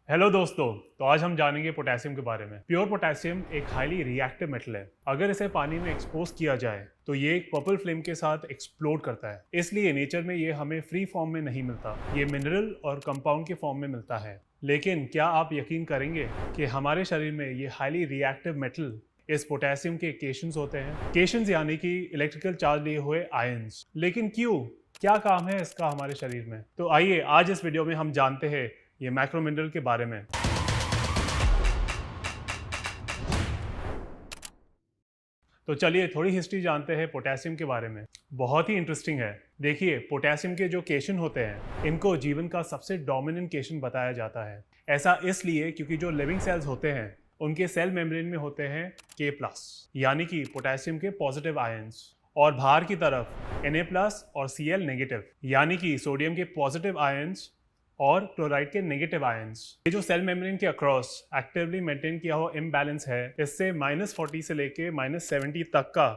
Hello दोस्तों। तो आज हम जानेंगे पोटेशियम के बारे में। प्योर पोटेशियम एक हाईली रिएक्टिव मेटल है। अगर इसे पानी में एक्सपोज किया जाए तो ये एक पर्पल फ्लेम के साथ एक्सप्लोड करता है। इसलिए नेचर में ये हमें फ्री फॉर्म में नहीं मिलता, ये मिनरल और कंपाउंड के फॉर्म में मिलता है। लेकिन क्या आप यकीन करेंगे कि हमारे शरीर में ये हाईली रिएक्टिव मेटल इस पोटेशियम के केशंस होते हैं। केशंस यानी कि इलेक्ट्रिकल चार्ज लिए हुए आयंस। लेकिन क्यों, क्या काम है इसका हमारे शरीर में? तो आइए आज इस वीडियो में हम जानते हैं ये मैक्रो मिनरल के बारे में। तो चलिए थोड़ी हिस्ट्री जानते हैं पोटेशियम के बारे में। बहुत ही इंटरेस्टिंग है। देखिए, पोटेशियम के जो केशन होते हैं इनको जीवन का सबसे डोमिनेंट केशन बताया जाता है। ऐसा इसलिए क्योंकि जो लिविंग सेल्स होते हैं उनके सेल मेम्ब्रेन में होते हैं K+ यानी कि पोटेशियम के पॉजिटिव आयंस, और बाहर की तरफ Na+ और Cl- यानी कि सोडियम के पॉजिटिव आयंस और क्लोराइड के नेगेटिव आयंस। ये जो सेल मेम्ब्रेन के अक्रॉस एक्टिवली मेंटेन किया हुआ इम्बैलेंस है, इससे -40 से लेके -70 तक का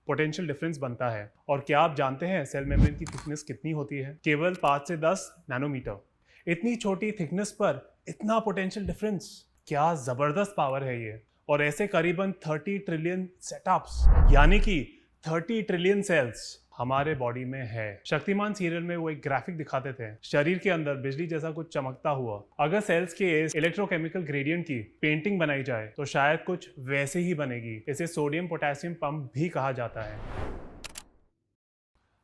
पोटेंशियल डिफरेंस बनता है। और क्या आप जानते हैं सेल मेम्ब्रेन की थिकनेस कितनी होती है? केवल 5 से 10 नैनोमीटर। इतनी छोटी थिकनेस पर इतना पोटेंशियल डिफरेंस, क्या जबरदस्त पावर है ये। और ऐसे करीबन 30 ट्रिलियन सेटअप्स यानी कि 30 ट्रिलियन सेल्स हमारे बॉडी में है। शक्तिमान सीरियल में वो एक ग्राफिक दिखाते थे, शरीर के अंदर बिजली जैसा कुछ चमकता हुआ। अगर सेल्स के इस इलेक्ट्रोकेमिकल ग्रेडियंट की पेंटिंग बनाई जाए तो शायद कुछ वैसे ही बनेगी। इसे सोडियम पोटेशियम पंप भी कहा जाता है।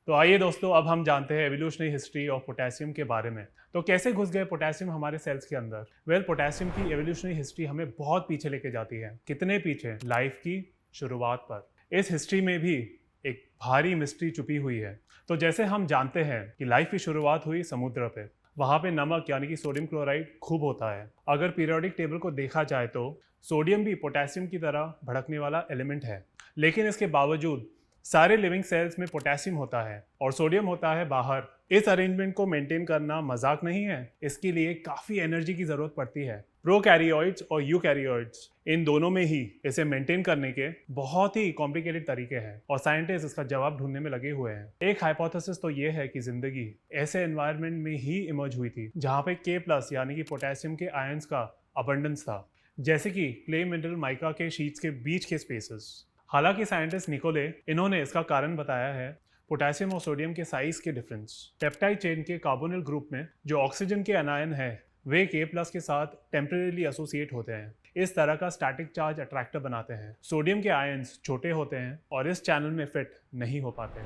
तो आइए दोस्तों, अब हम जानते हैं एवोल्यूशनरी हिस्ट्री ऑफ पोटेशियम के बारे में। तो कैसे घुस गए पोटेशियम हमारे सेल्स के अंदर? वेल, पोटेशियम की एवोल्यूशनरी हिस्ट्री हमें बहुत पीछे लेके जाती है। कितने पीछे? लाइफ की शुरुआत पर। इस हिस्ट्री में भी एक भारी मिस्ट्री छुपी हुई है। तो जैसे हम जानते हैं कि लाइफ की शुरुआत हुई समुद्र पे। वहाँ पे नमक यानी कि सोडियम क्लोराइड खूब होता है। अगर पीरियोडिक टेबल को देखा जाए तो सोडियम भी पोटेशियम की तरह भड़कने वाला एलिमेंट है, लेकिन इसके बावजूद सारे लिविंग सेल्स में पोटेशियम होता है और सोडियम होता है बाहर। इस अरेंजमेंट को मेंटेन करना मजाक नहीं है। इसके लिए काफ़ी एनर्जी की ज़रूरत पड़ती है। प्रोकैरियोट्स और यूकैरियोट्स, इन दोनों में ही इसे मेंटेन करने के बहुत ही कॉम्प्लिकेटेड तरीके हैं और साइंटिस्ट इसका जवाब ढूंढने में लगे हुए हैं। एक हाइपोथेसिस तो ये है कि जिंदगी ऐसे एनवायरनमेंट में ही इमर्ज हुई थी जहाँ पे K+ यानी कि पोटेशियम के आयंस का अबंडेंस था, जैसे कि क्ले मिनरल माइका के शीट्स के बीच के स्पेसेस। हालांकि साइंटिस्ट निकोले इन्होंने इसका कारण बताया है पोटेशियम और सोडियम के साइज के डिफरेंस। पेप्टाइड चेन के कार्बोनिल ग्रुप में जो ऑक्सीजन के अनायन है वे K+ के साथ टेम्परेरीली एसोसिएट होते हैं। इस तरह का स्टैटिक चार्ज अट्रैक्टर बनाते हैं। सोडियम के आयंस छोटे होते हैं और इस चैनल में फिट नहीं हो पाते।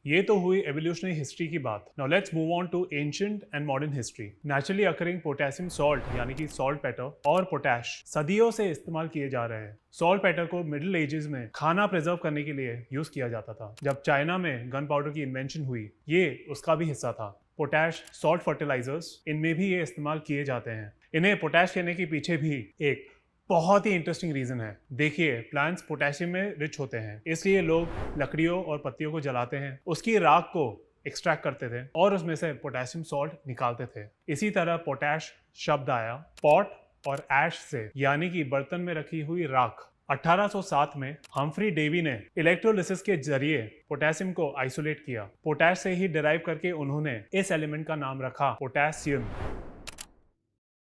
ये तो हुई एवोल्यूशनरी हिस्ट्री की बात। Now let's move on to ancient and modern history. Naturally occurring potassium salt यानी कि सॉल्ट पेटर और पोटैश सदियों से इस्तेमाल किए जा रहे हैं। सॉल्ट पेटर को मिडिल एजेस में खाना प्रिजर्व करने के लिए यूज किया जाता था। जब चाइना में गन पाउडर की इन्वेंशन हुई, ये उसका भी हिस्सा था। पोटैश सॉल्ट फर्टिलाइजर्स, इनमें भी ये इस्तेमाल किए जाते हैं। इन्हें पोटैश कहने के पीछे भी एक बहुत ही इंटरेस्टिंग रीजन है। देखिए, प्लांट्स पोटेशियम में रिच होते हैं, इसलिए लोग लकड़ियों और पत्तियों को जलाते हैं, उसकी राख को एक्सट्रैक्ट करते थे और उसमें से पोटेशियम सॉल्ट निकालते थे। इसी तरह पोटैश शब्द आया पॉट और ऐश से, यानी कि बर्तन में रखी हुई राख। 1807 में हम्फ्री डेवी ने इलेक्ट्रोलिसिस के जरिए पोटेशियम को आइसोलेट किया। पोटैश से ही डिराइव करके उन्होंने इस एलिमेंट का नाम रखा potassium.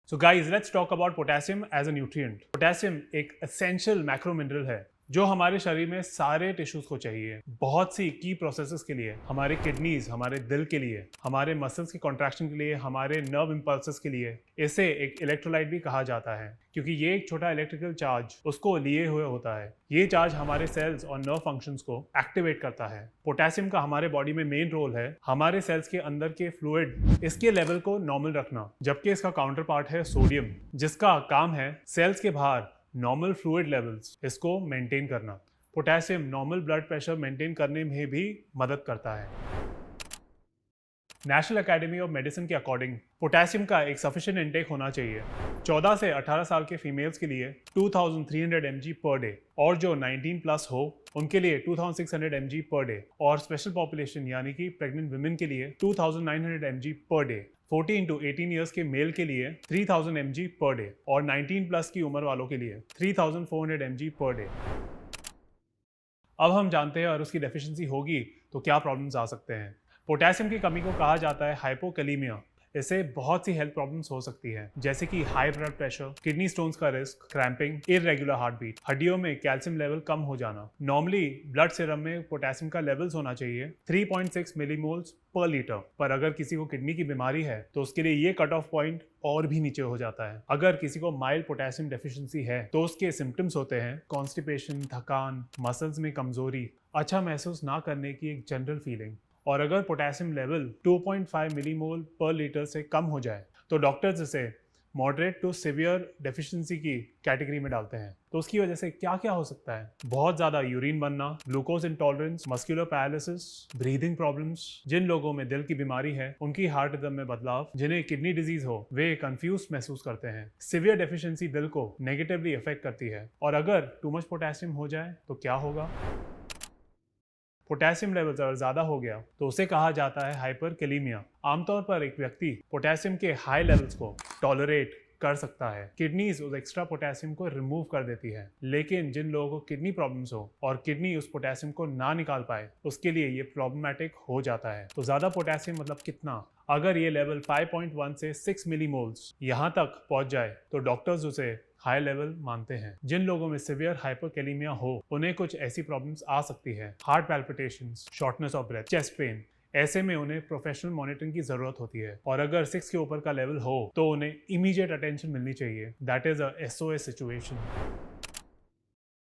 So guys, let's talk about potassium as a nutrient. Potassium एक essential macro mineral है जो हमारे शरीर में सारे टिश्यूज को चाहिए। बहुत सी की प्रोसेसेस के लिए, हमारे किडनीज, हमारे दिल के लिए, हमारे मसल्स के कॉन्ट्रैक्शन के लिए, हमारे नर्व इम्पल्सेस के लिए। इसे एक इलेक्ट्रोलाइट भी कहा जाता है क्योंकि ये एक छोटा इलेक्ट्रिकल चार्ज उसको लिए हुए होता है। ये चार्ज हमारे सेल्स और नर्व फंक्शंस को एक्टिवेट करता है। पोटेशियम का हमारे बॉडी में मेन रोल है हमारे सेल्स के अंदर के फ्लूइड, इसके लेवल को नॉर्मल रखना, जबकि इसका काउंटर पार्ट है सोडियम, जिसका काम है सेल्स के बाहर नॉर्मल फ्लूइड लेवल्स इसको मेंटेन करना। Potassium normal blood pressure maintain करने में भी मदद करता है। नेशनल एकेडमी ऑफ मेडिसिन के अकॉर्डिंग पोटेशियम का एक सफिशिएंट इंटेक होना चाहिए 14 से 18 साल के फीमेल्स के लिए 2300 mg पर डे, और जो 19+ हो उनके लिए 2600 mg पर डे, और स्पेशल पॉपुलेशन यानी कि प्रेग्नेंट वुमेन के लिए 2900 mg per day. 14 to 18 years के मेल के लिए 3000 mg पर डे, और 19+ की उम्र वालों के लिए 3400 mg पर डे। अब हम जानते हैं अगर उसकी डेफिशिएंसी होगी तो क्या प्रॉब्लम्स आ सकते हैं। पोटेशियम की कमी को कहा जाता है हाइपोकैलीमिया। इससे बहुत सी हेल्थ प्रॉब्लम्स हो सकती है, जैसे कि high blood pressure, kidney stones का risk, cramping, irregular heart beat, हड्डियों में कैल्शियम लेवल कम हो जाना। नॉर्मली ब्लड सीरम में पोटेशियम का लेवल्स होना चाहिए 3.6 मिलीमोल्स पर लीटर, पर अगर किसी को किडनी की बीमारी है तो उसके लिए ये कट ऑफ पॉइंट और भी नीचे हो जाता है। अगर किसी को माइल्ड पोटेशियम डेफिशिएंसी है तो उसके सिम्टम्स होते हैं कॉन्स्टिपेशन, थकान, मसल्स में कमजोरी, अच्छा महसूस ना करने की एक जनरल फीलिंग। और अगर पोटेशियम लेवल 2.5 मिलीमोल पर लीटर से कम हो जाए तो डॉक्टर्स इसे मॉडरेट टू सिवियर डेफिशिएंसी की कैटेगरी में डालते हैं। तो उसकी वजह से क्या क्या हो सकता है? बहुत ज़्यादा यूरिन बनना, glucose intolerance, muscular paralysis, breathing problems, जिन लोगों में दिल की बीमारी है उनकी हार्ट रिदम में बदलाव, जिन्हें किडनी डिजीज हो वे कंफ्यूज महसूस करते हैं। सिवियर डेफिशिएंसी दिल को नेगेटिवली अफेक्ट करती है। और अगर टू मच पोटेशियम हो जाए तो क्या होगा? पोटेशियम लेवल अगर ज़्यादा हो गया तो उसे कहा जाता है हाइपरकैलेमिया। आमतौर पर एक व्यक्ति पोटेशियम के हाई लेवल्स को टॉलरेट कर सकता है। किडनीज उस एक्स्ट्रा पोटेशियम को रिमूव कर देती है, लेकिन जिन लोगों को किडनी प्रॉब्लम्स हो और किडनी उस पोटेशियम को ना निकाल पाए उसके लिए ये प्रॉब्लमेटिक हो जाता है। तो ज़्यादा पोटेशियम मतलब कितना? अगर ये लेवल 5.1 से 6 मिलीमोल्स यहाँ तक पहुँच जाए तो डॉक्टर्स उसे हाई लेवल मानते हैं। जिन लोगों में सिवियर हाइपरकैलेमिया हो उन्हें कुछ ऐसी प्रॉब्लम्स आ सकती है, heart palpitations, shortness of breath, chest pain. ऐसे में उन्हें प्रोफेशनल मॉनिटरिंग की जरूरत होती है और अगर 6 के ऊपर का लेवल हो तो उन्हें इमीडिएट अटेंशन मिलनी चाहिए। That is a SOS situation.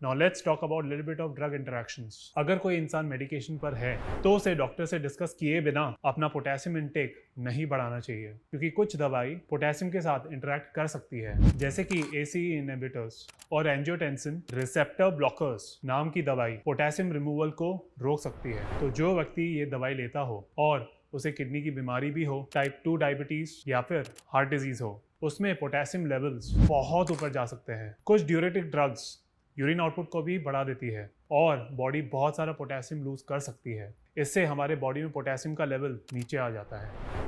Now let's talk about little bit of drug interactions. अगर कोई इंसान मेडिकेशन पर है तो उसे डॉक्टर से डिस्कस किए बिना अपना पोटेशियम इनटेक नहीं बढ़ाना चाहिए, क्योंकि कुछ दवाई पोटेशियम के साथ इंटरेक्ट कर सकती है, जैसे कि ACE इनहिबिटर्स और एंजियोटेंसिन रिसेप्टर ब्लॉकर्स नाम की दवाई पोटेशियम रिमूवल को रोक सकती है। तो जो व्यक्ति ये दवाई लेता हो और उसे किडनी की बीमारी भी हो, टाइप 2 डायबिटीज या फिर हार्ट डिजीज हो, उसमें पोटेशियम लेवल्स बहुत ऊपर जा सकते हैं। कुछ ड्यूरेटिक ड्रग्स यूरिन आउटपुट को भी बढ़ा देती है और बॉडी बहुत सारा पोटेशियम लूज कर सकती है। इससे हमारे बॉडी में पोटेशियम का लेवल नीचे आ जाता है।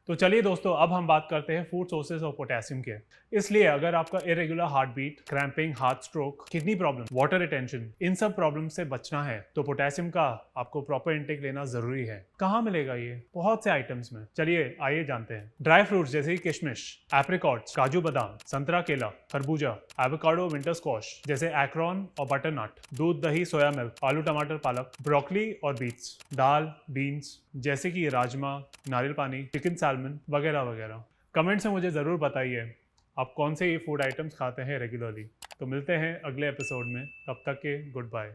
तो चलिए दोस्तों, अब हम बात करते हैं फूड सोर्सेज ऑफ पोटेशियम के। इसलिए अगर आपका irregular heart beat, cramping, heart stroke, kidney problem, water retention, इन सब प्रॉब्लम से बचना है तो पोटेशियम का आपको प्रॉपर इंटेक लेना जरूरी है। कहाँ मिलेगा ये? बहुत से आइटम्स में। चलिए आइए जानते हैं। ड्राई फ्रूट्स जैसे कि किशमिश, एप्रिकॉट्स, काजू बादाम, संतरा, केला, खरबूजा, एवोकाडो, विंटर स्क्वॉश जैसे एक्रोन और बटरनट, दूध, दही, सोया मिल्क, आलू, टमाटर, पालक, ब्रोकली और बीट्स, दाल, बीन्स जैसे कि राजमा, नारियल पानी, चिकन सैल्मन वगैरह वगैरह। कमेंट्स में मुझे ज़रूर बताइए आप कौन से ये फूड आइटम्स खाते हैं रेगुलरली। तो मिलते हैं अगले एपिसोड में, तब तक के गुड बाय।